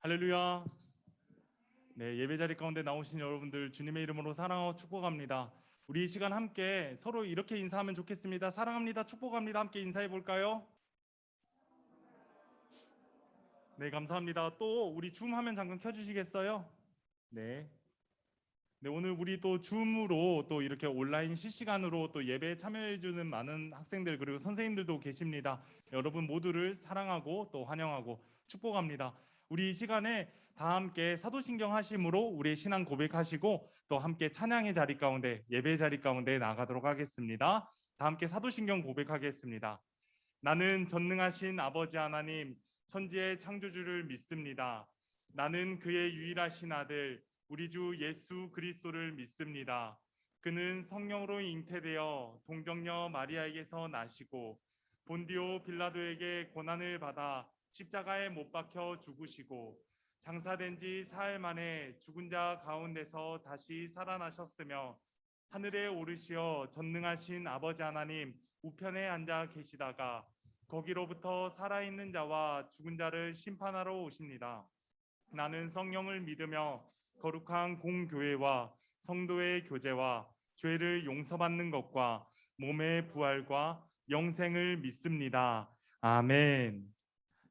할렐루야. 네, 예배 자리 가운데 나오신 여러분들 주님의 이름으로 사랑하고 축복합니다. 우리 이 시간 함께 서로 이렇게 인사하면 좋겠습니다. 사랑합니다. 축복합니다. 함께 인사해 볼까요? 네, 감사합니다. 또 우리 줌 화면 잠깐 켜 주시겠어요? 네. 네, 오늘 우리 또 줌으로 또 이렇게 온라인 실시간으로 또 예배에 참여해 주는 많은 학생들 그리고 선생님들도 계십니다. 여러분 모두를 사랑하고 또 환영하고 축복합니다. 우리 이 시간에 다 함께 사도신경 하심으로 우리의 신앙 고백하시고 또 함께 찬양의 자리 가운데 예배 자리 가운데 나가도록 하겠습니다. 다 함께 사도신경 고백하겠습니다. 나는 전능하신 아버지 하나님 천지의 창조주를 믿습니다. 나는 그의 유일하신 아들 우리 주 예수 그리스도를 믿습니다. 그는 성령으로 잉태되어 동정녀 마리아에게서 나시고 본디오 빌라도에게 고난을 받아 십자가에 못 박혀 죽으시고 장사된 지 사흘 만에 죽은 자 가운데서 다시 살아나셨으며 하늘에 오르시어 전능하신 아버지 하나님 우편에 앉아 계시다가 거기로부터 살아있는 자와 죽은 자를 심판하러 오십니다. 나는 성령을 믿으며 거룩한 공교회와 성도의 교제와 죄를 용서받는 것과 몸의 부활과 영생을 믿습니다. 아멘.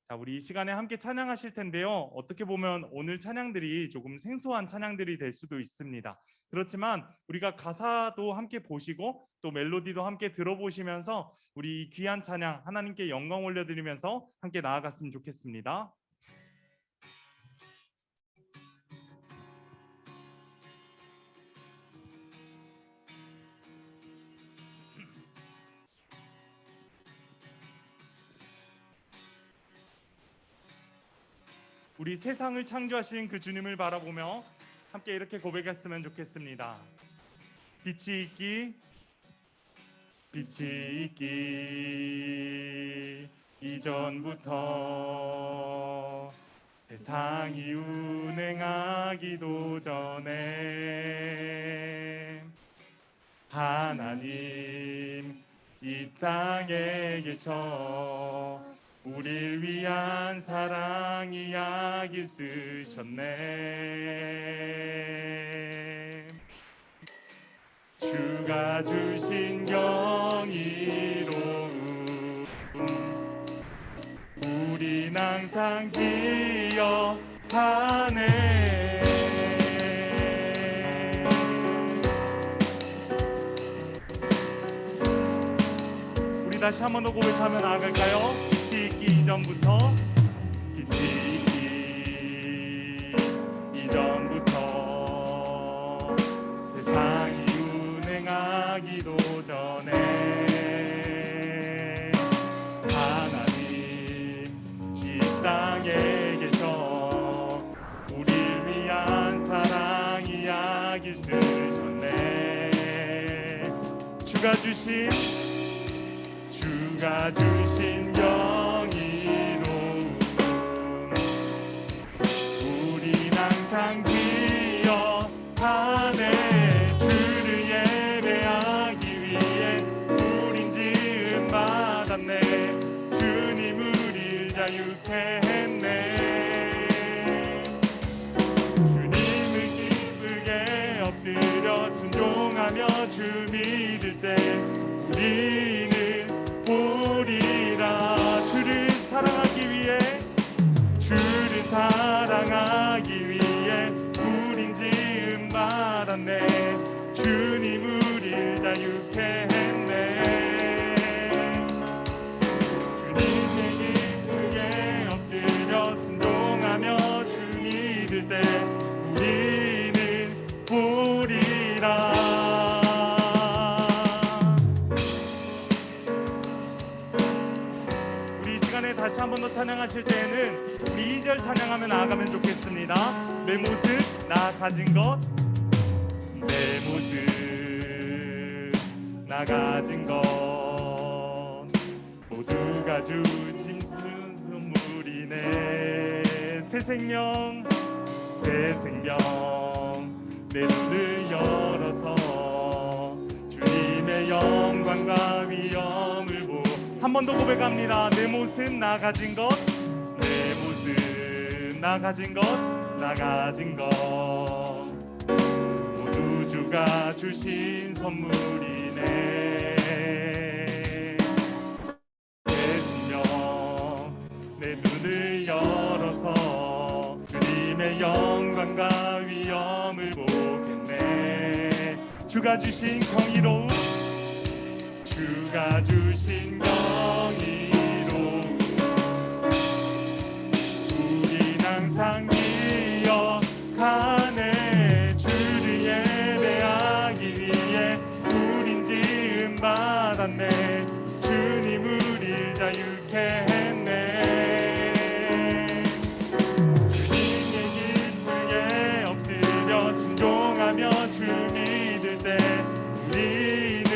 자, 우리 이 시간에 함께 찬양하실 텐데요. 어떻게 보면 오늘 찬양들이 조금 생소한 찬양들이 될 수도 있습니다. 그렇지만 우리가 가사도 함께 보시고 또 멜로디도 함께 들어보시면서 우리 귀한 찬양 하나님께 영광 올려드리면서 함께 나아갔으면 좋겠습니다. 우리 세상을 창조하신 그 주님을 바라보며 함께 이렇게 고백했으면 좋겠습니다. 빛이 있기 이전부터 세상이 운행하기도 전에 하나님 이 땅에 계셔 우릴 위한 사랑의 약을 쓰셨네. 주가 주신 경이로움 우린 항상 기억하네. 우리 다시 한 번 더 고백하며 나아갈까요? 이전부터 빛이 있기 이전부터 세상이 운행하기도 전에 하나님 이 땅에 계셔 우릴 위한 사랑의 약을 쓰셨네. 주가 주신 경이로움 우린 항상 기억하네. 주를 예배하기 위해 우린 지음 받았네. 주님 우릴 자유케 했네. 주님을 기쁘게 엎드려 순종하며 주 믿을 때 우리는 보리라. 주를 사랑하기 위해 우린 지음 받았네. 주님 우릴 자유케 했네. 주님께 기쁘게 엎드려 순종하며 주 믿을 때 우리는 보리라. 다시 한 번 더 찬양하실 때에는 우리 2절 찬양하며 나아가면 좋겠습니다. 내 모습 나 가진 것 내 모습 나 가진 것 모두가 주신 선물이네. 새 생명 내 눈을 열어서 주님의 영광과 위엄을 한 번 더 고백합니다. 내 모습 나 가진 것 내 모습 나 가진 것 모두 주가 주신 선물이네. 내 생명 내 눈을 열어서 주님의 영광과 위엄을 보겠네. 주가 주신 경이로움, 주가 주신 경이로움 우린 항상 기억하네. 주를 예배하기 위해 우린 지음 받았네. 주님 우릴 자유케 했네. 주님께 기쁘게 엎드려 순종하며 주 믿을 때 우리는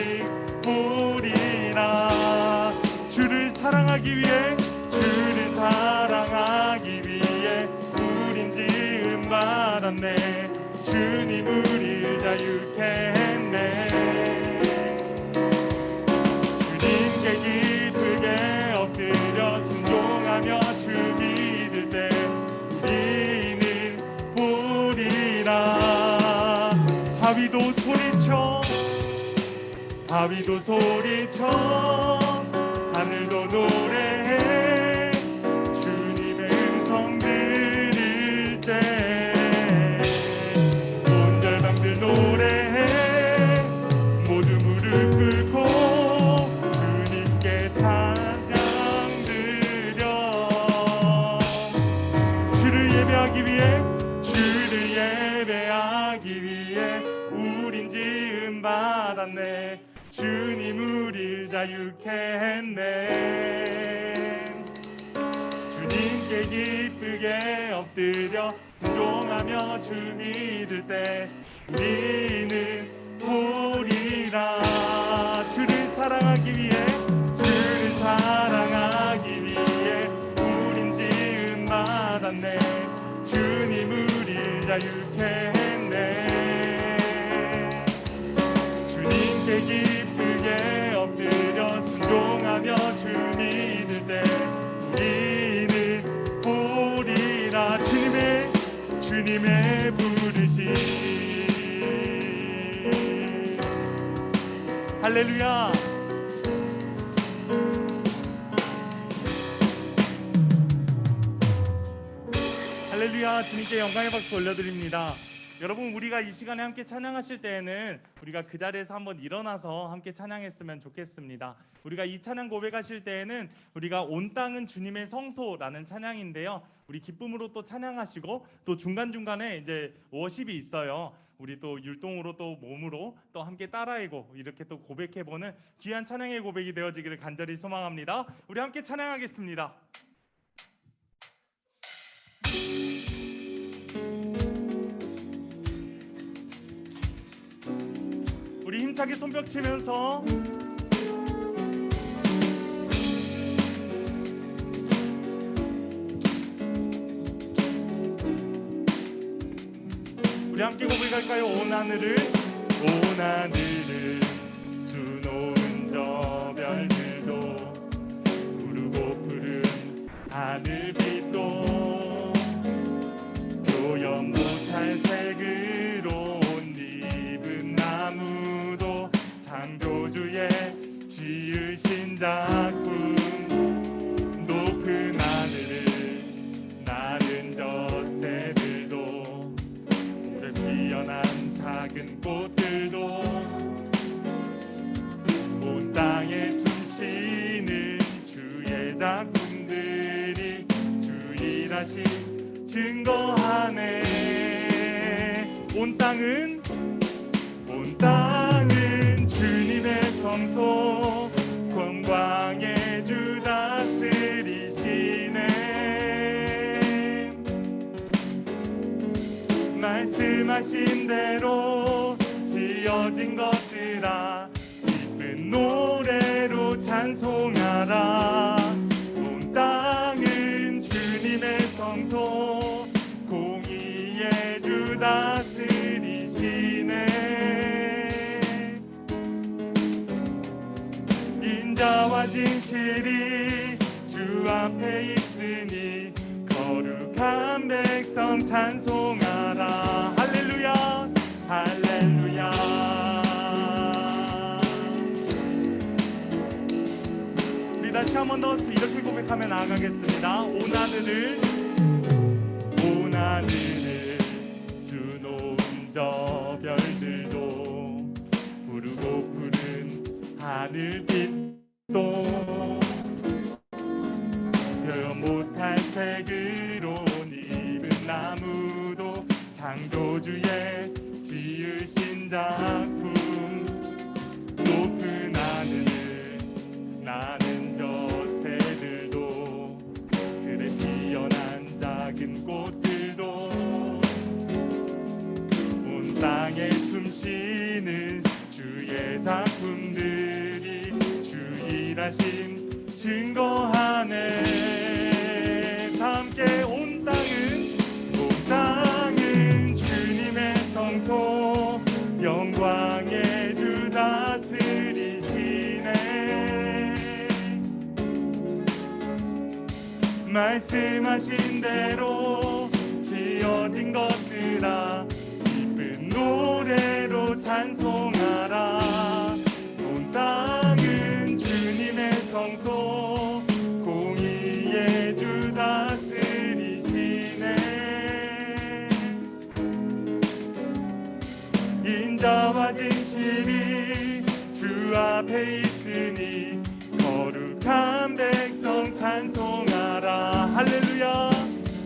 보리라. 주를 사랑하기 위해 우린 지음 받았네. 주님 우릴 자유케 했네. 주님께 기쁘게 엎드려 순종하며 주 믿을 때 우리는 보리라. 바위도 소리쳐 하늘도 노래해. 주님의 음성 들을 때 온 열방들 노래해. 모두 무릎 꿇고 주님께 찬양 드려. 주를 예배하기 위해 우린 지음 받았네. 주님 우릴 자유케 했네. 주님께 기쁘게 엎드려 순종하며 주 믿을 때 우리는 보리라. 주를 사랑하기 위해 우린 지음 받았네. 주님 우릴 자유케 했네. 주님께 기쁘게 엎드려 순종하며 주 믿을 때 우리는 보리라. 주님의 부르심. 할렐루야. 할렐루야. 주님께 영광의 박수 올려드립니다. 여러분, 우리가 이 시간에 함께 찬양하실 때에는 우리가 그 자리에서 한번 일어나서 함께 찬양했으면 좋겠습니다. 우리가 이 찬양 고백하실 때에는 우리가 온 땅은 주님의 성소라는 찬양인데요, 우리 기쁨으로 또 찬양하시고 또 중간중간에 이제 워십이 있어요. 우리 또 율동으로 또 몸으로 또 함께 따라하고 이렇게 또 고백해보는 귀한 찬양의 고백이 되어지기를 간절히 소망합니다. 우리 함께 찬양하겠습니다. 우리 힘차게 손뼉 치면서 우리 함께 고백할까요? 온 하늘을 수놓은 저 별들도 푸르고 푸른 하늘빛도 표현 못할 색으로 옷 입은 나무도 창조주의 지으신 작품, 높은 하늘을 나른 저 새들도 오래 피어난 작은 꽃들도 온 땅에 숨쉬는 주의 작품들이 주 일하심 증거하네. 온 땅은 주님의 성소, 건광의 주 다스리시네. 말씀하신 대로 지어진 것들아 기쁜 노래로 찬송하라. 온 땅은 주님의 성소, 공의의 주 다스리시네. 인자와 진실이 주 앞에 있으니 거룩 거룩한 백성 찬송하라. 할렐루야 할렐루야. 우리 다시 한 번 더 이렇게 고백하며 나아가겠습니다. 온 하늘을 수놓은 저 별들도 부르고 푸른 하늘빛도 표현 못할 색으로 입은 나무도 창조주의 지으신 작품. 높은 하늘을 나는 저 새들도 그래 피어난 작은 꽃들도 온 땅에 숨쉬는 주의 작품들이 주 일하심 증거하네. 다 함께 온 땅은 주님의 성소 영광의 주 다스리시네. 말씀하신 대로 지어진 것들아 기쁜 노래로 찬송하라. 온 땅은 주님의 성소 공의의 주 다스리시네. 인자와 진실이 주 앞에 있으니 거룩한 백성 찬송하라. 할렐루야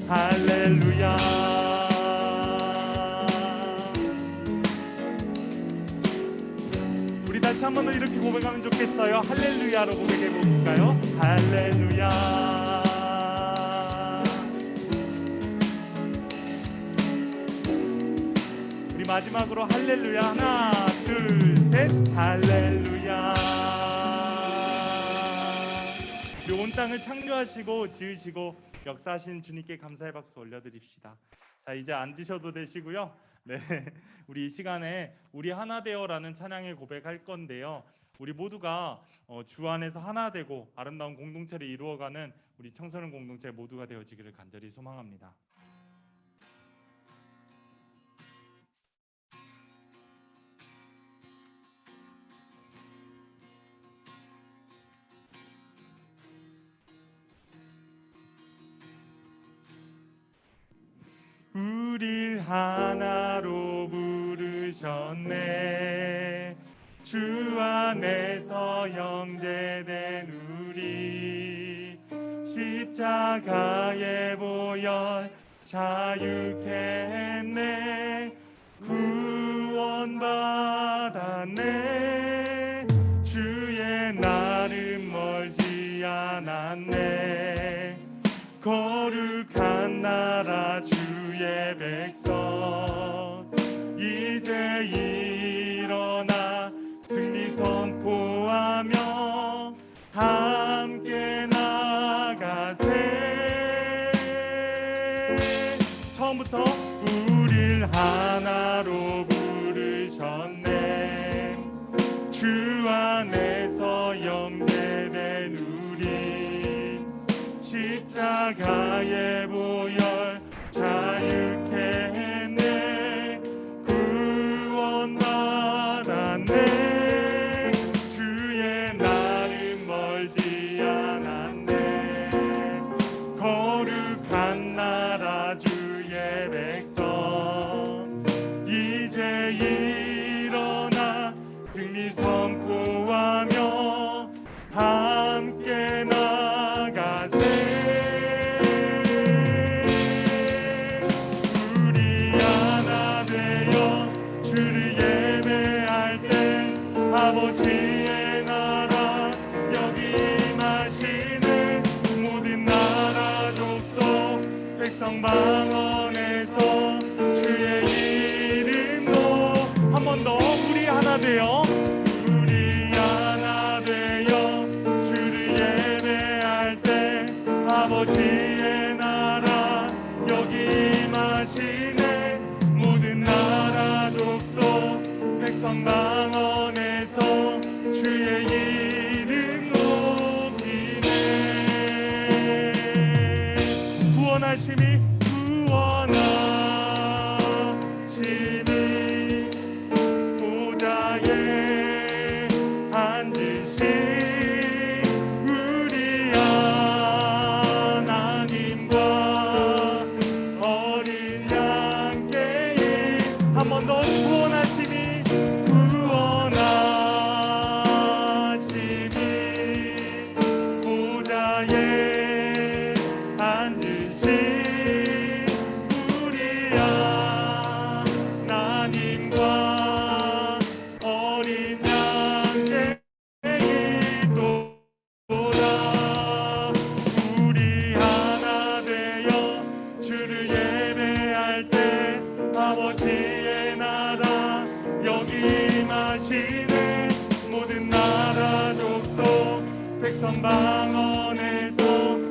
할렐루야. 우리 다시 한 번 더 이렇게 고백하면 좋겠어요. 할렐루야로 고백해 볼까요? 할렐루야. 우리 마지막으로 할렐루야. 하나 둘 셋. 할렐루야. 우리 온 땅을 창조하시고 지으시고 역사하신 주님께 감사의 박수 올려드립시다. 자, 이제 앉으셔도 되시고요. 네, 우리 이 시간에 우리 하나 되어라는 찬양을 고백할 건데요. 우리 모두가 주 안에서 하나 되고 아름다운 공동체를 이루어가는 우리 청소년 공동체 모두가 되어지기를 간절히 소망합니다. 우릴 하나로 부르셨네. 주 안에서 형제된 우리 십자가의 보혈 자유케 했네. 구원받았네. 주의 날은 멀지 않았네. 거룩한 나라 주의 백성 이제 일어나 승리 선포하며 함께 나가세. 처음부터 우릴 하나로 부르셨네. 주 안에서 영제된 우리 십자가의 보혈 자유케 했네. 구원받았네. 주의 날은 멀지 않았네. 거룩한 나라 주의 백성 이제 일어나 승리 선포하며 함께 나가세. 아버지의 나라 여기 임하시네. 모든 나라 족속 백성 방언에서 주의 이름도 한 번 더 우리 하나 되어 우리 하나 되어 주를 예배할 때 아버지의 나라 여기 임하시네. 모든 나라 족속 백성 방언에서 주의 이름 높이네. 구원하심이 한 번 더 구원하심이 보좌에 앉으신 우리 하나님과 어린 양 되기도다. 우리 하나 되어 주를 예배할 때 아버지의 나라 여기 임하시네. 모든 나라 족속 백성 방언에서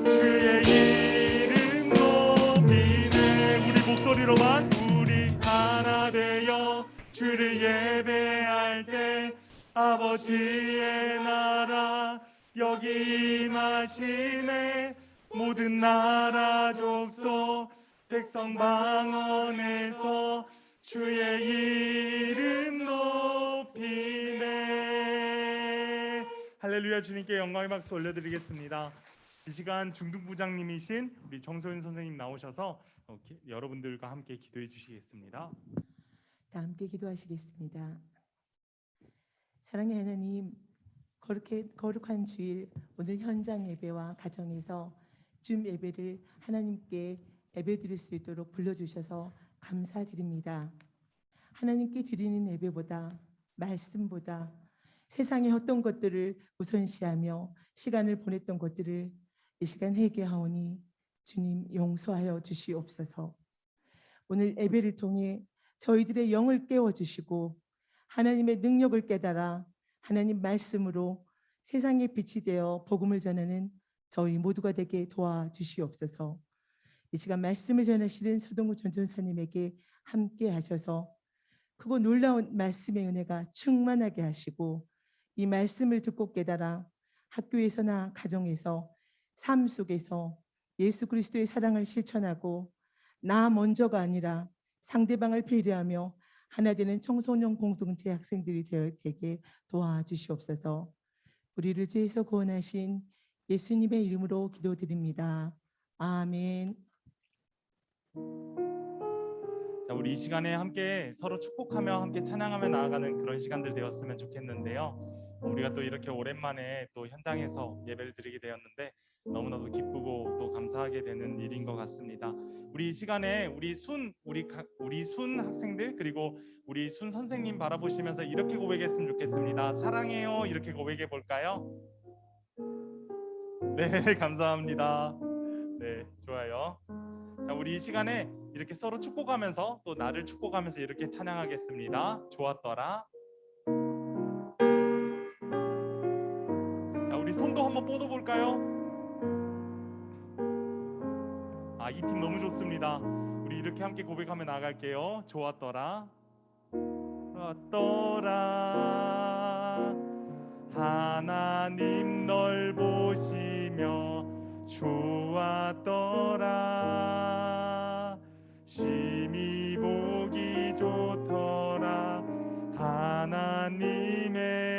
주의 이름 높이네. 우리 목소리로만 우리 하나 되어 주를 예배할 때 아버지의 나라 여기 임하시네. 모든 나라 족속 백성 방언에서 주의 이름 높이네. 할렐루야. 주님께 영광의 박수 올려드리겠습니다. 이 시간 중등부장님이신 우리 정소윤 선생님 나오셔서 여러분들과 함께 기도해 주시겠습니다. 다 함께 기도하시겠습니다. 사랑의 하나님, 거룩한 주일 오늘 현장 예배와 가정에서 줌 예배를 하나님께 예배드릴 수 있도록 불러주셔서 감사드립니다. 하나님께 드리는 예배보다 말씀보다 세상의 어떤 것들을 우선시하며 시간을 보냈던 것들을 이 시간 회개하오니 주님 용서하여 주시옵소서. 오늘 예배를 통해 저희들의 영을 깨워주시고 하나님의 능력을 깨달아 하나님 말씀으로 세상의 빛이 되어 복음을 전하는 저희 모두가 되게 도와주시옵소서. 이 시간 말씀을 전하시는 서동구 전도사님에게 함께 하셔서 크고 놀라운 말씀의 은혜가 충만하게 하시고 이 말씀을 듣고 깨달아 학교에서나 가정에서 삶 속에서 예수 그리스도의 사랑을 실천하고 나 먼저가 아니라 상대방을 배려하며 하나 되는 청소년 공동체 학생들이 되게 도와주시옵소서. 우리를 죄에서 구원하신 예수님의 이름으로 기도드립니다. 아멘. 자, 우리 이 시간에 함께 서로 축복하며 함께 찬양하며 나아가는 그런 시간들 되었으면 좋겠는데요. 우리가 또 이렇게 오랜만에 또 현장에서 예배를 드리게 되었는데 너무나도 기쁘고 또 감사하게 되는 일인 것 같습니다. 우리 이 시간에 우리 순 학생들 그리고 우리 순 선생님 바라보시면서 이렇게 고백했으면 좋겠습니다. 사랑해요. 이렇게 고백해 볼까요? 네, 감사합니다. 네, 좋아요. 자, 우리 이 시간에 이렇게 서로 축복하면서 또 나를 축복하면서 이렇게 찬양하겠습니다. 좋았더라. 자, 우리 손도 한번 뻗어볼까요? 아, 이 팀 너무 좋습니다. 우리 이렇게 함께 고백하며 나갈게요. 좋았더라. 좋았더라. 하나님 널 보시며 좋았더라. 심히 보기 좋더라.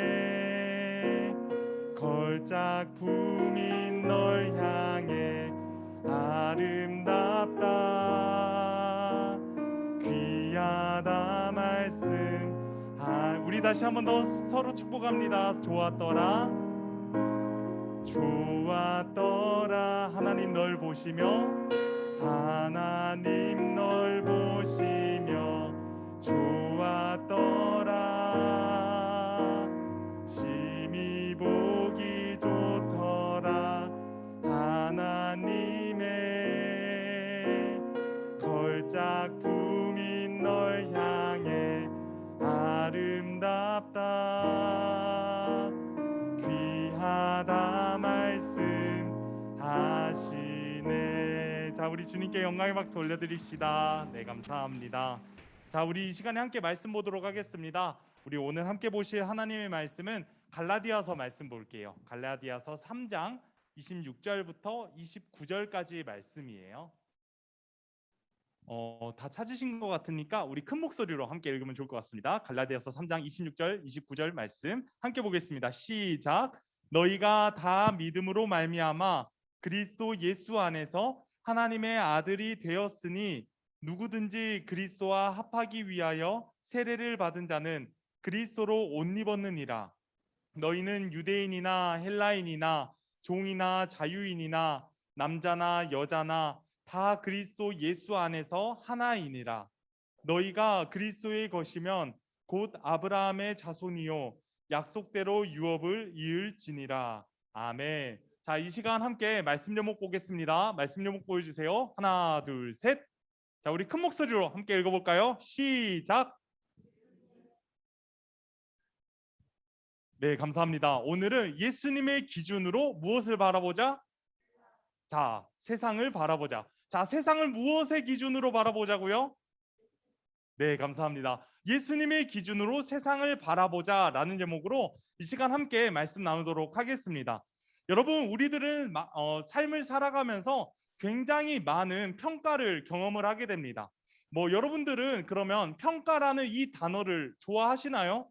하나님의 걸작품인 널 향해 아름답다. 귀하다 말씀. 우리 다시 한 번 더 서로 축복합니다. 좋았더라. 좋았더라. 하나님 널 보시며 하나님 널 보시며 좋았더라. 심히 보기 좋더라. 하나님의 걸작품인 널 향해 아름답다. 귀하다 말씀하시네. 자, 우리 주님께 영광의 박수 올려드립시다. 네, 감사합니다. 자, 우리 이 시간에 함께 말씀 보도록 하겠습니다. 우리 오늘 함께 보실 하나님의 말씀은 갈라디아서 말씀 볼게요. 갈라디아서 3장 26절부터 29절까지의 말씀이에요. 다 찾으신 것 같으니까 우리 큰 목소리로 함께 읽으면 좋을 것 같습니다. 갈라디아서 3장 26절 29절 말씀 함께 보겠습니다. 시작. 너희가 다 믿음으로 말미암아 그리스도 예수 안에서 하나님의 아들이 되었으니 누구든지 그리스도와 합하기 위하여 세례를 받은 자는 그리스도로 옷 입었느니라. 너희는 유대인이나 헬라인이나 종이나 자유인이나 남자나 여자나 다 그리스도 예수 안에서 하나이니라. 너희가 그리스도의 것이면 곧 아브라함의 자손이요 약속대로 유업을 이을지니라. 아멘. 자, 이 시간 함께 말씀 제목 보겠습니다. 말씀 제목 보여주세요. 하나, 둘, 셋. 자, 우리 큰 목소리로 함께 읽어볼까요? 시작. 네, 감사합니다. 오늘은 예수님의 기준으로 무엇을 바라보자? 자, 세상을 바라보자. 자, 세상을 무엇의 기준으로 바라보자고요? 네, 감사합니다. 예수님의 기준으로 세상을 바라보자라는 제목으로 이 시간 함께 말씀 나누도록 하겠습니다. 여러분, 우리들은 삶을 살아가면서 굉장히 많은 평가를 경험을 하게 됩니다. 뭐 여러분들은 그러면 평가라는 이 단어를 좋아하시나요?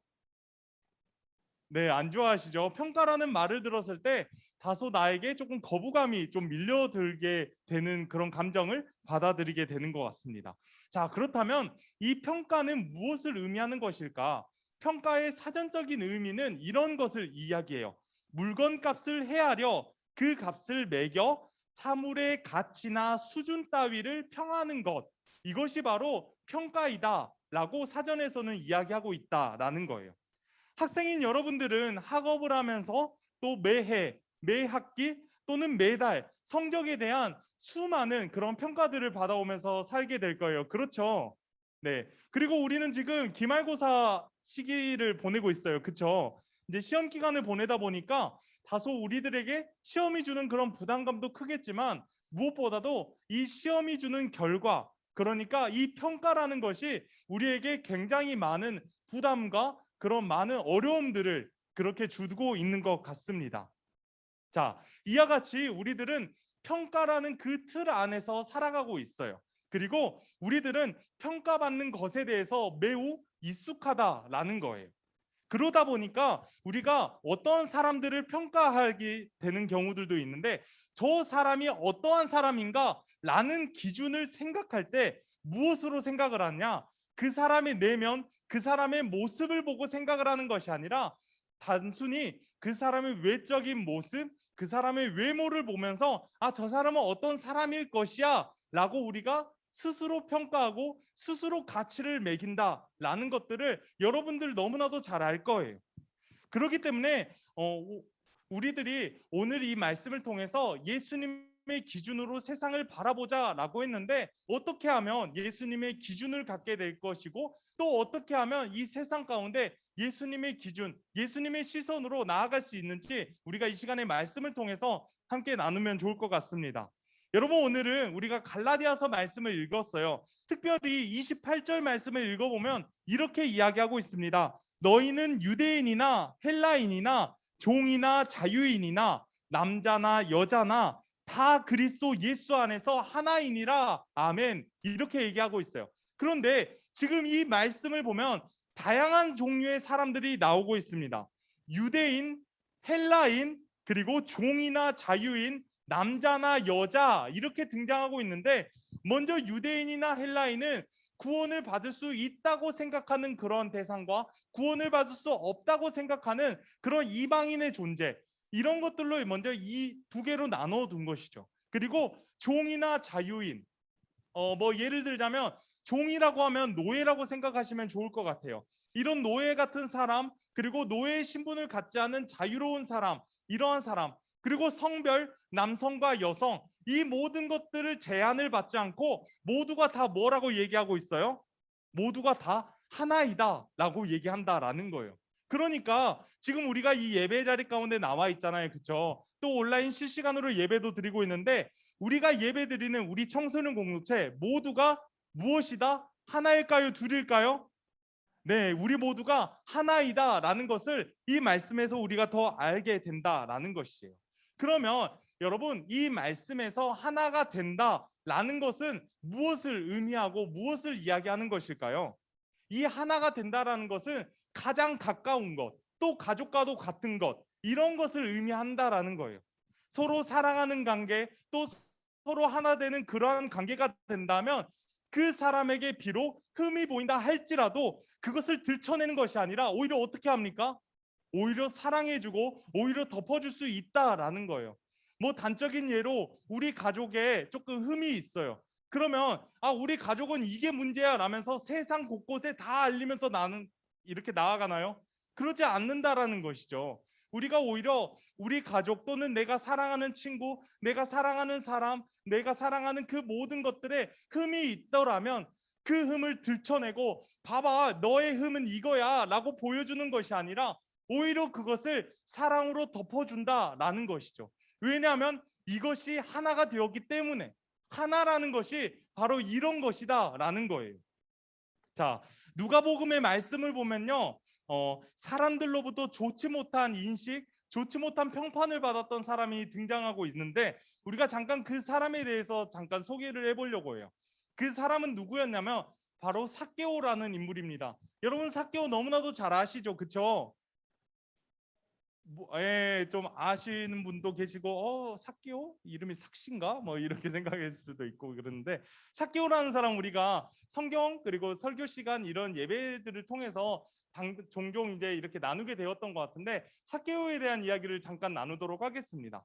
네, 안 좋아하시죠? 평가라는 말을 들었을 때 다소 나에게 조금 거부감이 좀 밀려들게 되는 그런 감정을 받아들이게 되는 것 같습니다. 자, 그렇다면 이 평가는 무엇을 의미하는 것일까? 평가의 사전적인 의미는 이런 것을 이야기해요. 물건값을 헤아려 그 값을 매겨 사물의 가치나 수준 따위를 평하는 것. 이것이 바로 평가이다라고 사전에서는 이야기하고 있다라는 거예요. 학생인 여러분들은 학업을 하면서 또 매해, 매 학기 또는 매달 성적에 대한 수많은 그런 평가들을 받아오면서 살게 될 거예요. 그렇죠? 네. 그리고 우리는 지금 기말고사 시기를 보내고 있어요. 그렇죠? 이제 시험 기간을 보내다 보니까 다소 우리들에게 시험이 주는 그런 부담감도 크겠지만 무엇보다도 이 시험이 주는 결과, 그러니까 이 평가라는 것이 우리에게 굉장히 많은 부담과 그런 많은 어려움들을 그렇게 주고 있는 것 같습니다. 자, 이와 같이 우리들은 평가라는 그 틀 안에서 살아가고 있어요. 그리고 우리들은 평가받는 것에 대해서 매우 익숙하다라는 거예요. 그러다 보니까 우리가 어떤 사람들을 평가하게 되는 경우들도 있는데 저 사람이 어떠한 사람인가 라는 기준을 생각할 때 무엇으로 생각을 하냐? 그 사람의 내면, 그 사람의 모습을 보고 생각을 하는 것이 아니라 단순히 그 사람의 외적인 모습, 그 사람의 외모를 보면서 아, 저 사람은 어떤 사람일 것이야 라고 우리가 스스로 평가하고 스스로 가치를 매긴다라는 것들을 여러분들 너무나도 잘 알 거예요. 그렇기 때문에 우리들이 오늘 이 말씀을 통해서 예수님의 기준으로 세상을 바라보자라고 했는데 어떻게 하면 예수님의 기준을 갖게 될 것이고 또 어떻게 하면 이 세상 가운데 예수님의 기준, 예수님의 시선으로 나아갈 수 있는지 우리가 이 시간의 말씀을 통해서 함께 나누면 좋을 것 같습니다. 여러분, 오늘은 우리가 갈라디아서 말씀을 읽었어요. 특별히 28절 말씀을 읽어보면 이렇게 이야기하고 있습니다. 너희는 유대인이나 헬라인이나 종이나 자유인이나 남자나 여자나 다 그리스도 예수 안에서 하나이니라. 아멘. 이렇게 얘기하고 있어요. 그런데 지금 이 말씀을 보면 다양한 종류의 사람들이 나오고 있습니다. 유대인, 헬라인, 그리고 종이나 자유인, 남자나 여자 이렇게 등장하고 있는데 먼저 유대인이나 헬라인은 구원을 받을 수 있다고 생각하는 그런 대상과 구원을 받을 수 없다고 생각하는 그런 이방인의 존재, 이런 것들로 먼저 이 두 개로 나눠 둔 것이죠. 그리고 종이나 자유인, 뭐 예를 들자면 종이라고 하면 노예라고 생각하시면 좋을 것 같아요. 이런 노예 같은 사람, 그리고 노예의 신분을 갖지 않은 자유로운 사람, 이러한 사람, 그리고 성별, 남성과 여성, 이 모든 것들을 제한을 받지 않고 모두가 다 뭐라고 얘기하고 있어요? 모두가 다 하나이다라고 얘기한다라는 거예요. 그러니까 지금 우리가 이 예배 자리 가운데 나와 있잖아요. 그렇죠? 또 온라인 실시간으로 예배도 드리고 있는데 우리가 예배 드리는 우리 청소년 공동체 모두가 무엇이다? 하나일까요? 둘일까요? 네, 우리 모두가 하나이다라는 것을 이 말씀에서 우리가 더 알게 된다라는 것이에요. 그러면 여러분, 이 말씀에서 하나가 된다라는 것은 무엇을 의미하고 무엇을 이야기하는 것일까요? 이 하나가 된다라는 것은 가장 가까운 것, 또 가족과도 같은 것, 이런 것을 의미한다라는 거예요. 서로 사랑하는 관계, 또 서로 하나 되는 그러한 관계가 된다면 그 사람에게 비록 흠이 보인다 할지라도 그것을 들춰내는 것이 아니라 오히려 어떻게 합니까? 오히려 사랑해주고 오히려 덮어줄 수 있다라는 거예요. 뭐 단적인 예로 우리 가족에 조금 흠이 있어요. 그러면 우리 가족은 이게 문제야 라면서 세상 곳곳에 다 알리면서 나는 이렇게 나아가나요? 그러지 않는다라는 것이죠. 우리가 오히려 우리 가족 또는 내가 사랑하는 친구, 내가 사랑하는 사람, 내가 사랑하는 그 모든 것들에 흠이 있더라면 그 흠을 들춰내고 봐봐 너의 흠은 이거야 라고 보여주는 것이 아니라 오히려 그것을 사랑으로 덮어준다라는 것이죠. 왜냐하면 이것이 하나가 되었기 때문에 하나라는 것이 바로 이런 것이다라는 거예요. 자, 누가복음의 말씀을 보면요. 사람들로부터 좋지 못한 인식, 좋지 못한 평판을 받았던 사람이 등장하고 있는데 우리가 잠깐 그 사람에 대해서 잠깐 소개를 해보려고 해요. 그 사람은 누구였냐면 바로 삭개오라는 인물입니다. 여러분 삭개오 너무나도 잘 아시죠? 그렇죠? 좀 아시는 분도 계시고 삭개오 이름이 삭신가 뭐 이렇게 생각할 수도 있고 그러는데 삭개오라는 사람 우리가 성경 그리고 설교 시간 이런 예배들을 통해서 종종 이제 이렇게 나누게 되었던 것 같은데 삭개오에 대한 이야기를 잠깐 나누도록 하겠습니다.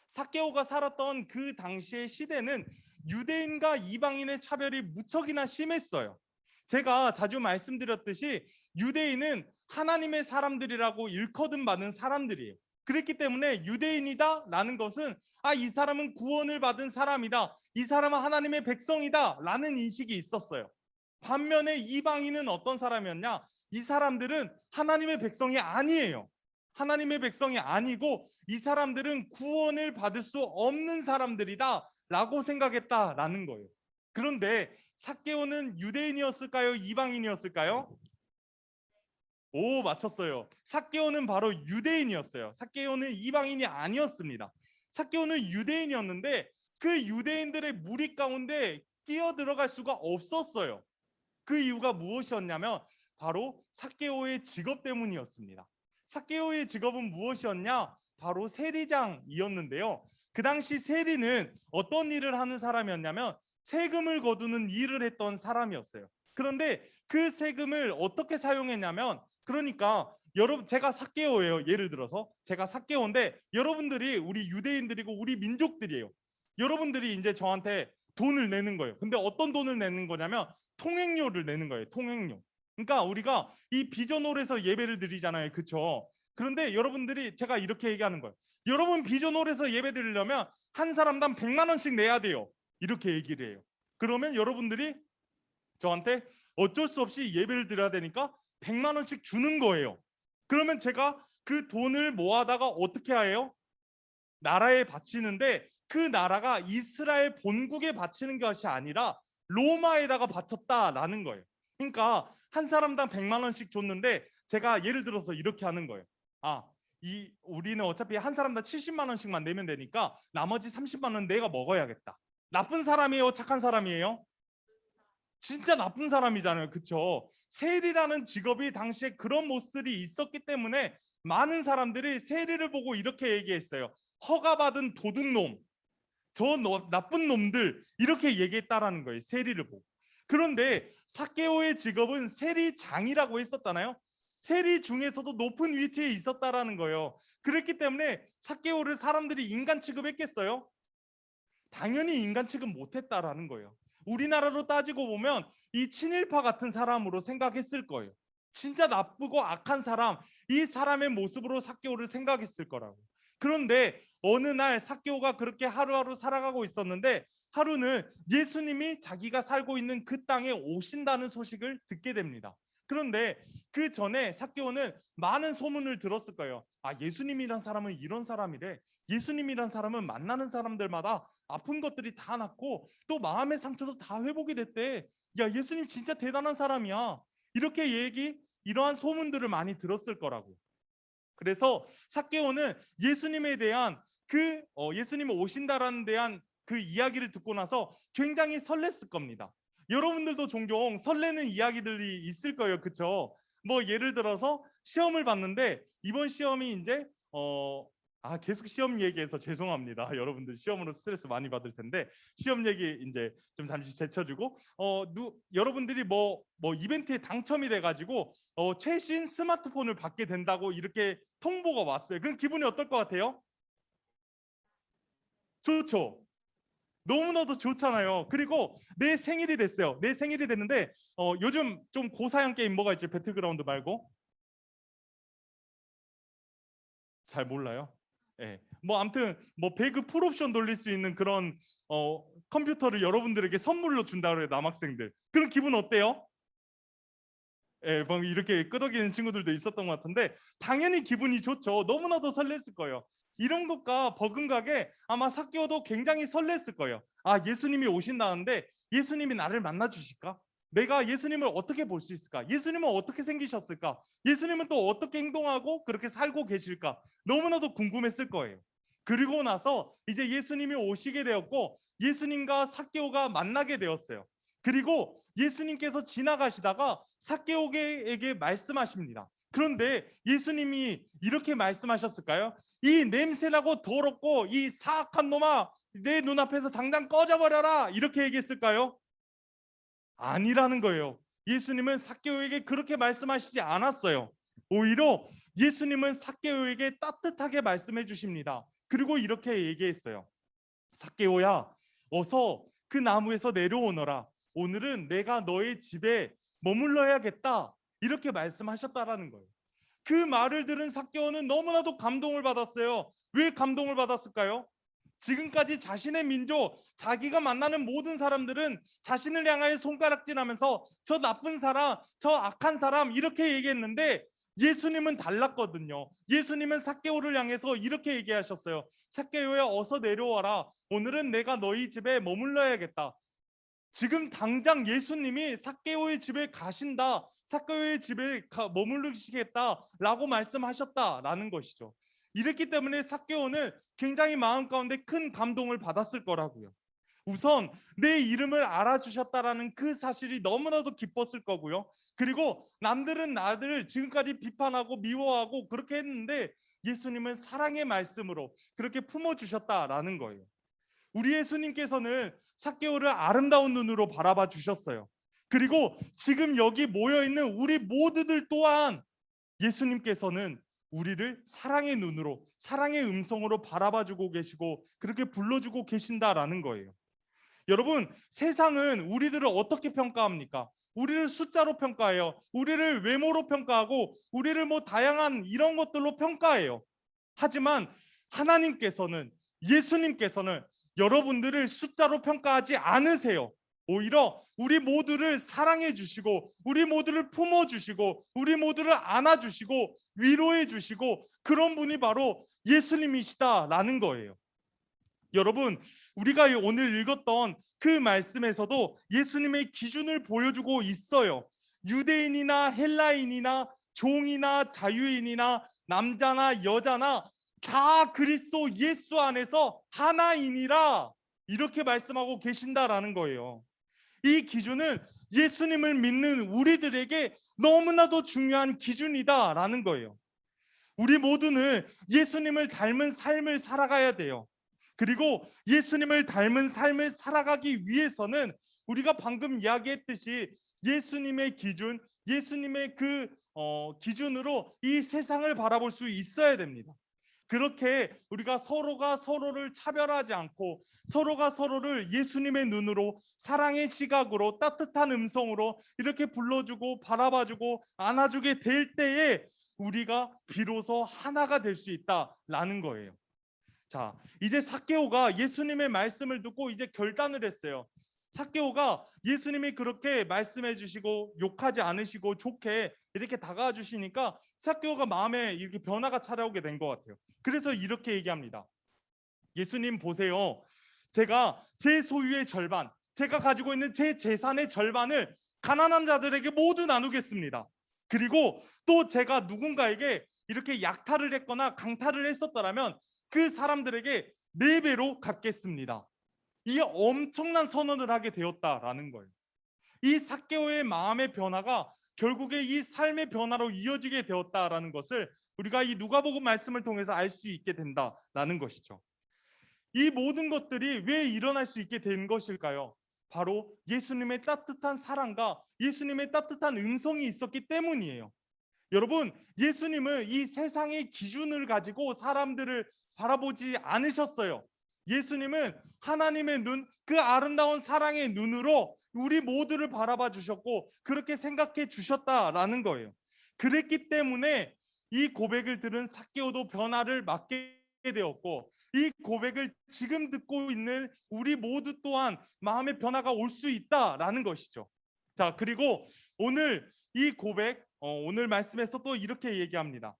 삭개오가 살았던 그 당시의 시대는 유대인과 이방인의 차별이 무척이나 심했어요. 제가 자주 말씀드렸듯이 유대인은 하나님의 사람들이라고 일컬음 받는 사람들이에요. 그렇기 때문에 유대인이다라는 것은 이 사람은 구원을 받은 사람이다. 이 사람은 하나님의 백성이다라는 인식이 있었어요. 반면에 이방인은 어떤 사람이었냐? 이 사람들은 하나님의 백성이 아니에요. 하나님의 백성이 아니고 이 사람들은 구원을 받을 수 없는 사람들이다라고 생각했다라는 거예요. 그런데 삭개오는 유대인이었을까요? 이방인이었을까요? 오, 맞췄어요. 삭개오는 바로 유대인이었어요. 삭개오는 이방인이 아니었습니다. 삭개오는 유대인이었는데 그 유대인들의 무리 가운데 끼어 들어갈 수가 없었어요. 그 이유가 무엇이었냐면 바로 삭개오의 직업 때문이었습니다. 삭개오의 직업은 무엇이었냐? 바로 세리장이었는데요. 그 당시 세리는 어떤 일을 하는 사람이었냐면 세금을 거두는 일을 했던 사람이었어요. 그런데 그 세금을 어떻게 사용했냐면 그러니까 여러분 제가 삭개오예요. 예를 들어서 제가 삭개오인데 여러분들이 우리 유대인들이고 우리 민족들이에요. 여러분들이 이제 저한테 돈을 내는 거예요. 근데 어떤 돈을 내는 거냐면 통행료를 내는 거예요. 통행료. 그러니까 우리가 이 비전홀에서 예배를 드리잖아요. 그렇죠? 그런데 여러분들이 제가 이렇게 얘기하는 거예요. 여러분 비전홀에서 예배 드리려면 한 사람당 100만 원씩 내야 돼요. 이렇게 얘기를 해요. 그러면 여러분들이 저한테 어쩔 수 없이 예배를 드려야 되니까 100만 원씩 주는 거예요. 그러면 제가 그 돈을 모아다가 어떻게 해요? 나라에 바치는데 그 나라가 이스라엘 본국에 바치는 것이 아니라 로마에다가 바쳤다라는 거예요. 그러니까 한 사람당 100만 원씩 줬는데 제가 예를 들어서 이렇게 하는 거예요. 우리는 어차피 한 사람당 70만 원씩만 내면 되니까 나머지 30만 원 내가 먹어야겠다. 나쁜 사람이에요? 착한 사람이에요? 진짜 나쁜 사람이잖아요. 그렇죠? 세리라는 직업이 당시에 그런 모습들이 있었기 때문에 많은 사람들이 세리를 보고 이렇게 얘기했어요. 허가받은 도둑놈, 나쁜 놈들 이렇게 얘기했다라는 거예요. 세리를 보고. 그런데 삭개오의 직업은 세리장이라고 했었잖아요. 세리 중에서도 높은 위치에 있었다라는 거예요. 그랬기 때문에 삭개오를 사람들이 인간 취급했겠어요? 당연히 인간 취급 못했다라는 거예요. 우리나라로 따지고 보면 이 친일파 같은 사람으로 생각했을 거예요. 진짜 나쁘고 악한 사람, 이 사람의 모습으로 삭개오를 생각했을 거라고. 그런데 어느 날 삭개오가 그렇게 하루하루 살아가고 있었는데 하루는 예수님이 자기가 살고 있는 그 땅에 오신다는 소식을 듣게 됩니다. 그런데 그 전에 삭개오는 많은 소문을 들었을 거예요. 예수님이란 사람은 이런 사람이래. 예수님이란 사람은 만나는 사람들마다 아픈 것들이 다 낫고 또 마음의 상처도 다 회복이 됐대. 야, 예수님 진짜 대단한 사람이야. 이렇게 이러한 소문들을 많이 들었을 거라고. 그래서 삭개오는 예수님에 대한 예수님이 오신다라는 대한 그 이야기를 듣고 나서 굉장히 설렜을 겁니다. 여러분들도 종종 설레는 이야기들이 있을 거예요. 그렇죠? 뭐 예를 들어서 시험을 봤는데 이번 시험이 이제 계속 시험 얘기해서 죄송합니다. 여러분들 시험으로 스트레스 많이 받을 텐데 시험 얘기 이제 좀 잠시 제쳐주고 여러분들이 뭐 이벤트에 당첨이 돼가지고 최신 스마트폰을 받게 된다고 이렇게 통보가 왔어요. 그럼 기분이 어떨 것 같아요? 좋죠. 너무나도 좋잖아요. 그리고 내 생일이 됐어요. 내 생일이 됐는데 요즘 좀 고사양 게임 뭐가 있지? 배틀그라운드 말고 잘 몰라요. 예. 뭐 아무튼 뭐 배그 풀옵션 돌릴 수 있는 그런 컴퓨터를 여러분들에게 선물로 준다 그래요. 남학생들. 그런 기분 어때요? 예, 막 이렇게 끄덕이는 친구들도 있었던 것 같은데 당연히 기분이 좋죠. 너무나도 설렜을 거예요. 이런 것과 버금가게 아마 삭개오도 굉장히 설렜을 거예요. 예수님이 오신다는데 예수님이 나를 만나 주실까? 내가 예수님을 어떻게 볼 수 있을까? 예수님은 어떻게 생기셨을까? 예수님은 또 어떻게 행동하고 그렇게 살고 계실까? 너무나도 궁금했을 거예요. 그리고 나서 이제 예수님이 오시게 되었고 예수님과 삭개오가 만나게 되었어요. 그리고 예수님께서 지나가시다가 삭개오에게 말씀하십니다. 그런데 예수님이 이렇게 말씀하셨을까요? 이 냄새나고 더럽고 이 사악한 놈아, 내 눈앞에서 당장 꺼져버려라, 이렇게 얘기했을까요? 아니라는 거예요. 예수님은 삭개오에게 그렇게 말씀하시지 않았어요. 오히려 예수님은 삭개오에게 따뜻하게 말씀해 주십니다. 그리고 이렇게 얘기했어요. 삭개오야, 어서 그 나무에서 내려오너라. 오늘은 내가 너의 집에 머물러야겠다. 이렇게 말씀하셨다라는 거예요. 그 말을 들은 삭개오는 너무나도 감동을 받았어요. 왜 감동을 받았을까요? 지금까지 자신의 민족, 자기가 만나는 모든 사람들은 자신을 향하여 손가락질하면서 저 나쁜 사람, 저 악한 사람 이렇게 얘기했는데 예수님은 달랐거든요. 예수님은 삭개오를 향해서 이렇게 얘기하셨어요. 삭개오야, 어서 내려와라. 오늘은 내가 너희 집에 머물러야겠다. 지금 당장 예수님이 삭개오의 집에 가신다. 삭개오의 집에 머무르시겠다라고 말씀하셨다라는 것이죠. 이랬기 때문에 삭개오는 굉장히 마음 가운데 큰 감동을 받았을 거라고요. 우선 내 이름을 알아주셨다라는 그 사실이 너무나도 기뻤을 거고요. 그리고 남들은 나를 지금까지 비판하고 미워하고 그렇게 했는데 예수님은 사랑의 말씀으로 그렇게 품어주셨다라는 거예요. 우리 예수님께서는 삭개오를 아름다운 눈으로 바라봐 주셨어요. 그리고 지금 여기 모여 있는 우리 모두들 또한 예수님께서는 우리를 사랑의 눈으로, 사랑의 음성으로 바라봐 주고 계시고 그렇게 불러주고 계신다라는 거예요. 여러분, 세상은 우리들을 어떻게 평가합니까? 우리를 숫자로 평가해요. 우리를 외모로 평가하고 우리를 뭐 다양한 이런 것들로 평가해요. 하지만 하나님께서는, 예수님께서는 여러분들을 숫자로 평가하지 않으세요. 오히려 우리 모두를 사랑해 주시고 우리 모두를 품어 주시고 우리 모두를 안아 주시고 위로해 주시고 그런 분이 바로 예수님이시다라는 거예요. 여러분, 우리가 오늘 읽었던 그 말씀에서도 예수님의 기준을 보여주고 있어요. 유대인이나 헬라인이나 종이나 자유인이나 남자나 여자나 다 그리스도 예수 안에서 하나이니라 이렇게 말씀하고 계신다라는 거예요. 이 기준은 예수님을 믿는 우리들에게 너무나도 중요한 기준이다라는 거예요. 우리 모두는 예수님을 닮은 삶을 살아가야 돼요. 그리고 예수님을 닮은 삶을 살아가기 위해서는 우리가 방금 이야기했듯이 예수님의 기준, 예수님의 그 기준으로 이 세상을 바라볼 수 있어야 됩니다. 그렇게 우리가 서로가 서로를 차별하지 않고 서로가 서로를 예수님의 눈으로 사랑의 시각으로 따뜻한 음성으로 이렇게 불러주고 바라봐주고 안아주게 될 때에 우리가 비로소 하나가 될 수 있다라는 거예요. 자, 이제 삭개오가 예수님의 말씀을 듣고 이제 결단을 했어요. 삭개오가 예수님이 그렇게 말씀해 주시고 욕하지 않으시고 좋게 이렇게 다가와 주시니까 삭개오가 마음에 이렇게 변화가 찾아오게 된 것 같아요. 그래서 이렇게 얘기합니다. 예수님 보세요. 제가 제 소유의 절반, 제가 가지고 있는 제 재산의 절반을 가난한 자들에게 모두 나누겠습니다. 그리고 또 제가 누군가에게 이렇게 약탈을 했거나 강탈을 했었더라면 그 사람들에게 4배로 갚겠습니다. 이 엄청난 선언을 하게 되었다라는 거예요. 이 삭개오의 마음의 변화가 결국에 이 삶의 변화로 이어지게 되었다라는 것을 우리가 이 누가복음 말씀을 통해서 알 수 있게 된다라는 것이죠. 이 모든 것들이 왜 일어날 수 있게 된 것일까요? 바로 예수님의 따뜻한 사랑과 예수님의 따뜻한 음성이 있었기 때문이에요. 여러분, 예수님은 이 세상의 기준을 가지고 사람들을 바라보지 않으셨어요. 예수님은 하나님의 눈, 그 아름다운 사랑의 눈으로 우리 모두를 바라봐 주셨고 그렇게 생각해 주셨다라는 거예요. 그랬기 때문에 이 고백을 들은 삭개오도 변화를 맞게 되었고, 이 고백을 지금 듣고 있는 우리 모두 또한 마음의 변화가 올 수 있다라는 것이죠. 자, 그리고 오늘 이 고백, 오늘 말씀에서 또 이렇게 얘기합니다.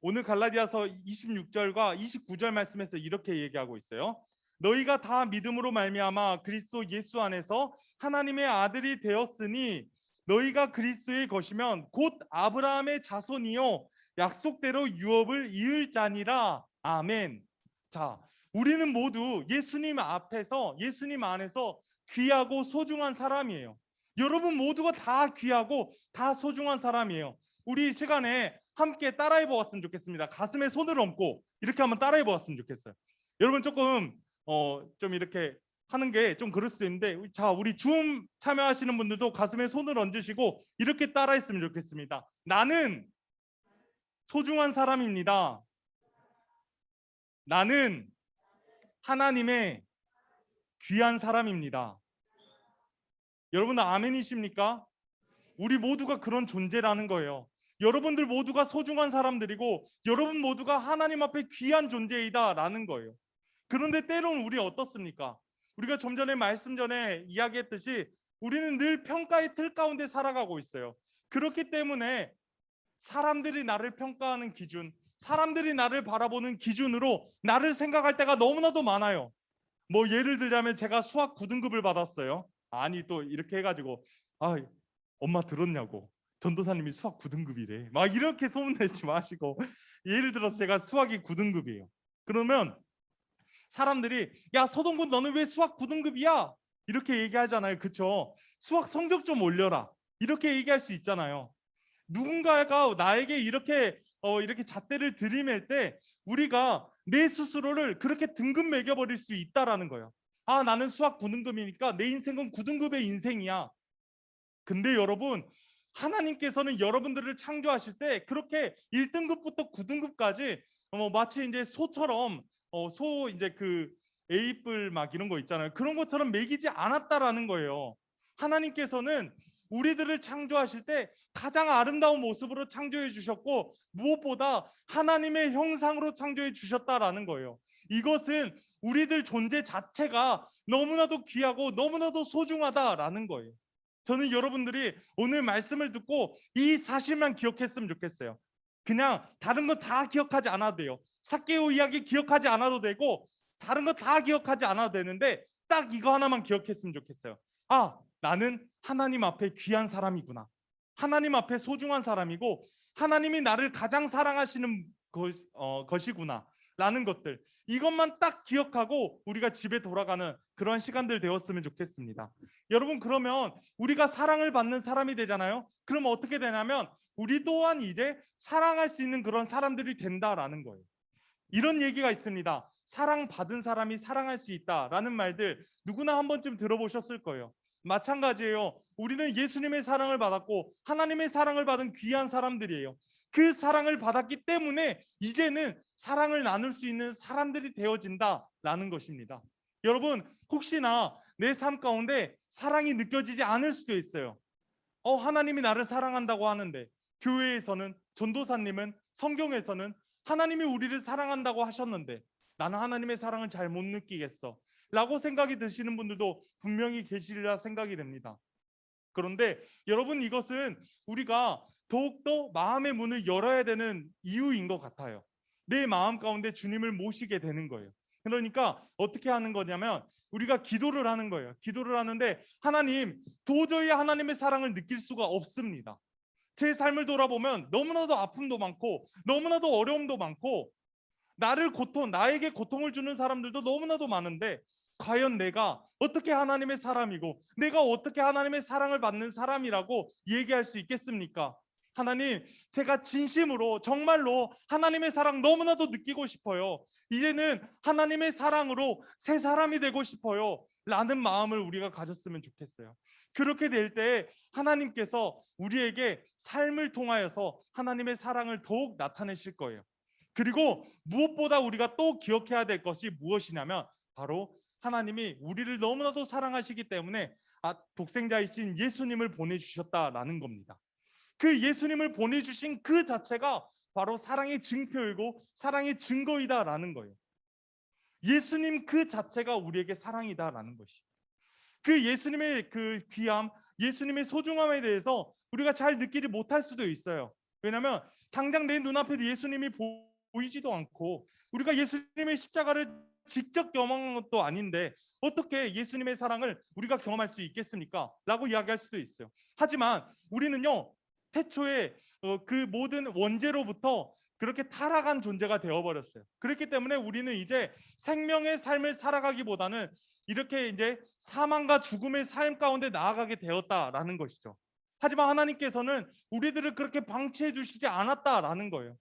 오늘 갈라디아서 26절과 29절 말씀에서 이렇게 얘기하고 있어요. 너희가 다 믿음으로 말미암아 그리스도 예수 안에서 하나님의 아들이 되었으니 너희가 그리스도의 것이면 곧 아브라함의 자손이요 약속대로 유업을 이을 자니라. 아멘. 자, 우리는 모두 예수님 앞에서, 예수님 안에서 귀하고 소중한 사람이에요. 여러분 모두가 다 귀하고 다 소중한 사람이에요. 우리 이 시간에 함께 따라해 보았으면 좋겠습니다. 가슴에 손을 얹고 이렇게 한번 따라해 보았으면 좋겠어요. 여러분 조금 좀 이렇게 하는 게 좀 그럴 수 있는데, 자, 우리 줌 참여하시는 분들도 가슴에 손을 얹으시고 이렇게 따라했으면 좋겠습니다. 나는 소중한 사람입니다. 나는 하나님의 귀한 사람입니다. 여러분 아멘이십니까? 우리 모두가 그런 존재라는 거예요. 여러분들 모두가 소중한 사람들이고 여러분 모두가 하나님 앞에 귀한 존재이다라는 거예요. 그런데 때론 우리 어떻습니까? 우리가 좀 전에 말씀 전에 이야기했듯이 우리는 늘 평가의 틀 가운데 살아가고 있어요. 그렇기 때문에 사람들이 나를 평가하는 기준, 사람들이 나를 바라보는 기준으로 나를 생각할 때가 너무나도 많아요. 뭐 예를 들자면 제가 수학 9등급을 받았어요. 아니 또 이렇게 해가지고 엄마 들었냐고, 전도사님이 수학 9등급이래 막 이렇게 소문내지 마시고 예를 들어서 제가 수학이 9등급이에요. 그러면 사람들이 야 서동군 너는 왜 수학 9등급이야? 이렇게 얘기하잖아요. 그쵸? 수학 성적 좀 올려라 이렇게 얘기할 수 있잖아요. 누군가가 나에게 이렇게 이렇게 잣대를 들이맬 때 우리가 내 스스로를 그렇게 등급 매겨버릴 수 있다라는 거예요. 아 나는 수학 9등급이니까 내 인생은 9등급의 인생이야. 근데 여러분 하나님께서는 여러분들을 창조하실 때 그렇게 1등급부터 9등급까지 마치 이제 소처럼 소 이제 그 A뿔 막 이런 거 있잖아요. 그런 것처럼 매기지 않았다라는 거예요. 하나님께서는 우리들을 창조하실 때 가장 아름다운 모습으로 창조해 주셨고 무엇보다 하나님의 형상으로 창조해 주셨다라는 거예요. 이것은 우리들 존재 자체가 너무나도 귀하고 너무나도 소중하다라는 거예요. 저는 여러분들이 오늘 말씀을 듣고 이 사실만 기억했으면 좋겠어요. 그냥 다른 거 다 기억하지 않아도 돼요. 삭개오 이야기 기억하지 않아도 되고 다른 거 다 기억하지 않아도 되는데 딱 이거 하나만 기억했으면 좋겠어요. 아, 나는 하나님 앞에 귀한 사람이구나. 하나님 앞에 소중한 사람이고 하나님이 나를 가장 사랑하시는 것이구나 라는 것들, 이것만 딱 기억하고 우리가 집에 돌아가는 그런 시간들 되었으면 좋겠습니다. 여러분 그러면 우리가 사랑을 받는 사람이 되잖아요. 그럼 어떻게 되냐면 우리 또한 이제 사랑할 수 있는 그런 사람들이 된다라는 거예요. 이런 얘기가 있습니다. 사랑받은 사람이 사랑할 수 있다라는 말들 누구나 한 번쯤 들어보셨을 거예요. 마찬가지예요. 우리는 예수님의 사랑을 받았고 하나님의 사랑을 받은 귀한 사람들이에요. 그 사랑을 받았기 때문에 이제는 사랑을 나눌 수 있는 사람들이 되어진다라는 것입니다. 여러분 혹시나 내 삶 가운데 사랑이 느껴지지 않을 수도 있어요. 하나님이 나를 사랑한다고 하는데 교회에서는, 전도사님은, 성경에서는 하나님이 우리를 사랑한다고 하셨는데 나는 하나님의 사랑을 잘 못 느끼겠어 라고 생각이 드시는 분들도 분명히 계시리라 생각이 됩니다. 그런데 여러분 이것은 우리가 더욱더 마음의 문을 열어야 되는 이유인 것 같아요. 내 마음 가운데 주님을 모시게 되는 거예요. 그러니까 어떻게 하는 거냐면 우리가 기도를 하는 거예요. 기도를 하는데 하나님, 도저히 하나님의 사랑을 느낄 수가 없습니다. 제 삶을 돌아보면 너무나도 아픔도 많고 너무나도 어려움도 많고 나에게 고통을 주는 사람들도 너무나도 많은데 과연 내가 어떻게 하나님의 사람이고 내가 어떻게 하나님의 사랑을 받는 사람이라고 얘기할 수 있겠습니까? 하나님, 제가 진심으로 정말로 하나님의 사랑 너무나도 느끼고 싶어요. 이제는 하나님의 사랑으로 새 사람이 되고 싶어요. 라는 마음을 우리가 가졌으면 좋겠어요. 그렇게 될 때 하나님께서 우리에게 삶을 통하여서 하나님의 사랑을 더욱 나타내실 거예요. 그리고 무엇보다 우리가 또 기억해야 될 것이 무엇이냐면 바로 하나님이 우리를 너무나도 사랑하시기 때문에 독생자이신 예수님을 보내주셨다라는 겁니다. 그 예수님을 보내주신 그 자체가 바로 사랑의 증표이고 사랑의 증거이다라는 거예요. 예수님 그 자체가 우리에게 사랑이다라는 것이. 그 예수님의 그 귀함, 예수님의 소중함에 대해서 우리가 잘 느끼지 못할 수도 있어요. 왜냐하면 당장 내 눈앞에 예수님이 보이지도 않고 우리가 예수님의 십자가를 직접 경험한 것도 아닌데 어떻게 예수님의 사랑을 우리가 경험할 수 있겠습니까? 라고 이야기할 수도 있어요. 하지만 우리는요, 태초에 그 모든 원죄로부터 그렇게 타락한 존재가 되어버렸어요. 그렇기 때문에 우리는 이제 생명의 삶을 살아가기보다는 이렇게 이제 사망과 죽음의 삶 가운데 나아가게 되었다라는 것이죠. 하지만 하나님께서는 우리들을 그렇게 방치해 주시지 않았다라는 거예요.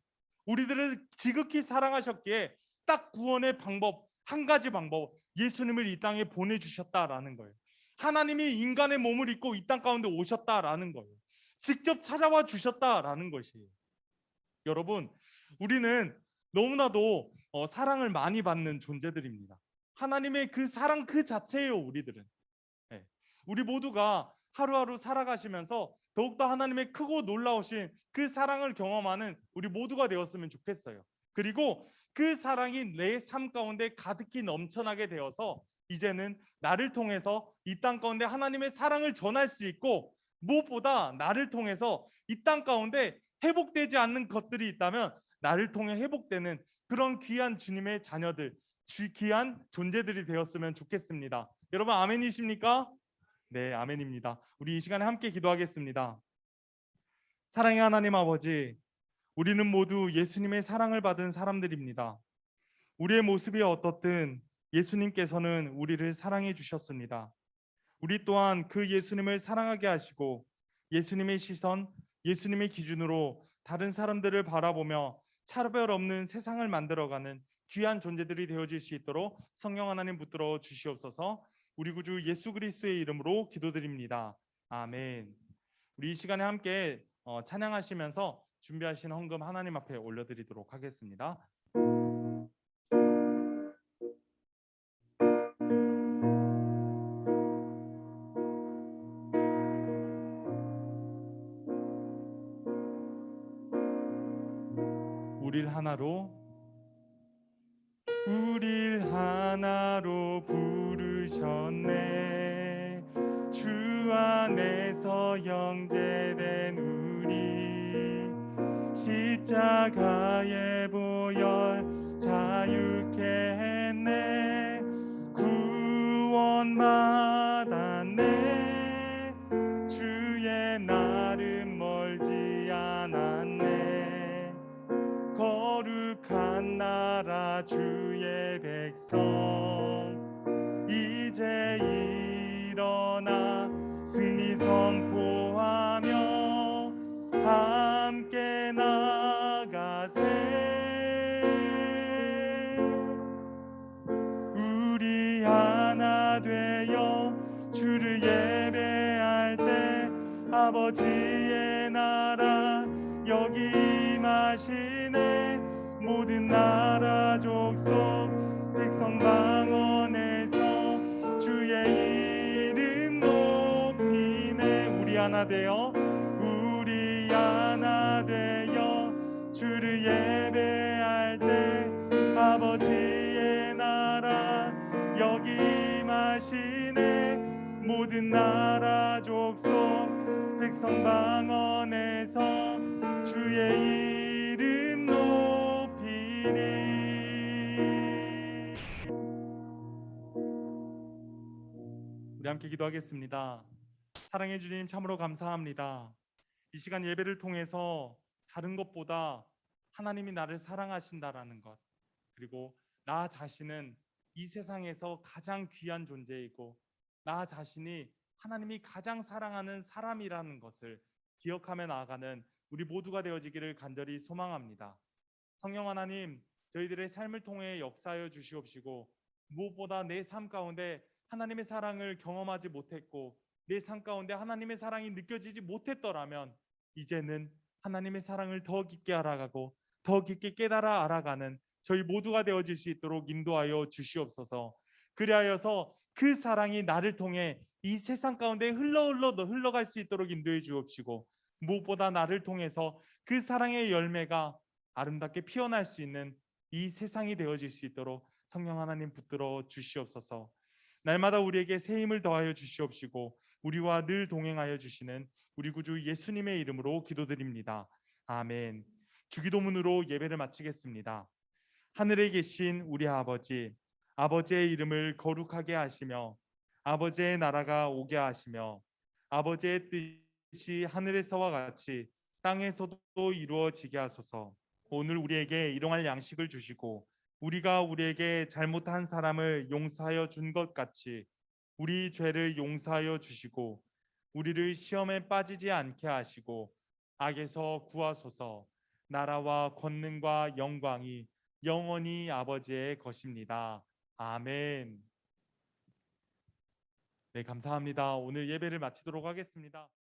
우리들을 지극히 사랑하셨기에 딱 구원의 방법, 한 가지 방법, 예수님을 이 땅에 보내주셨다라는 거예요. 하나님이 인간의 몸을 입고 이 땅 가운데 오셨다라는 거예요. 직접 찾아와 주셨다라는 것이에요. 여러분, 우리는 너무나도 사랑을 많이 받는 존재들입니다. 하나님의 그 사랑 그 자체예요, 우리들은. 네. 우리 모두가 하루하루 살아가시면서 더욱더 하나님의 크고 놀라우신 그 사랑을 경험하는 우리 모두가 되었으면 좋겠어요. 그리고 그 사랑이 내 삶 가운데 가득히 넘쳐나게 되어서 이제는 나를 통해서 이 땅 가운데 하나님의 사랑을 전할 수 있고 무엇보다 나를 통해서 이 땅 가운데 회복되지 않는 것들이 있다면 나를 통해 회복되는 그런 귀한 주님의 자녀들, 귀한 존재들이 되었으면 좋겠습니다. 여러분 아멘이십니까? 네, 아멘입니다. 우리 이 시간에 함께 기도하겠습니다. 사랑의 하나님 아버지, 우리는 모두 예수님의 사랑을 받은 사람들입니다. 우리의 모습이 어떻든 예수님께서는 우리를 사랑해 주셨습니다. 우리 또한 그 예수님을 사랑하게 하시고 예수님의 시선, 예수님의 기준으로 다른 사람들을 바라보며 차별 없는 세상을 만들어가는 귀한 존재들이 되어질 수 있도록 성령 하나님 붙들어 주시옵소서. 우리 구주 예수 그리스도의 이름으로 기도드립니다. 아멘. 우리 이 시간에 함께 찬양하시면서 준비하신 헌금 하나님 앞에 올려드리도록 하겠습니다. 우릴 하나로 부르셨네. 주 안에서 영재된 우리 십자가의 보혈 자유케 했네. 구원 받았네. 주의 날은 멀지 않았네. 거룩한 나라 주의 백성 이제 일어나 승리 선포하며 함께 나가세. 우리 하나 되어 주를 예배할 때 아버지의 나라 여기 임하시네. 모든 나라 족속 백성 방언에서 주의 이름 높이네. 우리 하나 되어 주를 예배할 때 아버지의 나라 여기 임하시네. 모든 나라 족속 백성 방언에서 주의 이름 높이니. 우리 함께 기도하겠습니다. 사랑해 주님 참으로 감사합니다. 이 시간 예배를 통해서 다른 것보다 하나님이 나를 사랑하신다라는 것, 그리고 나 자신은 이 세상에서 가장 귀한 존재이고 나 자신이 하나님이 가장 사랑하는 사람이라는 것을 기억하며 나아가는 우리 모두가 되어지기를 간절히 소망합니다. 성령 하나님, 저희들의 삶을 통해 역사하여 주시옵시고 무엇보다 내 삶 가운데 하나님의 사랑을 경험하지 못했고 내 삶 가운데 하나님의 사랑이 느껴지지 못했더라면 이제는 하나님의 사랑을 더 깊게 알아가고 더 깊게 깨달아 알아가는 저희 모두가 되어질 수 있도록 인도하여 주시옵소서. 그리하여서 그 사랑이 나를 통해 이 세상 가운데 흘러갈 수 있도록 인도해 주옵시고 무엇보다 나를 통해서 그 사랑의 열매가 아름답게 피어날 수 있는 이 세상이 되어질 수 있도록 성령 하나님 붙들어 주시옵소서. 날마다 우리에게 새 힘을 더하여 주시옵시고 우리와 늘 동행하여 주시는 우리 구주 예수님의 이름으로 기도드립니다. 아멘. 주기도문으로 예배를 마치겠습니다. 하늘에 계신 우리 아버지, 아버지의 이름을 거룩하게 하시며 아버지의 나라가 오게 하시며 아버지의 뜻이 하늘에서와 같이 땅에서도 이루어지게 하소서. 오늘 우리에게 일용할 양식을 주시고 우리가 우리에게 잘못한 사람을 용서하여 준 것 같이 우리 죄를 용서하여 주시고 우리를 시험에 빠지지 않게 하시고 악에서 구하소서. 나라와 권능과 영광이 영원히 아버지의 것입니다. 아멘. 네, 감사합니다. 오늘 예배를 마치도록 하겠습니다.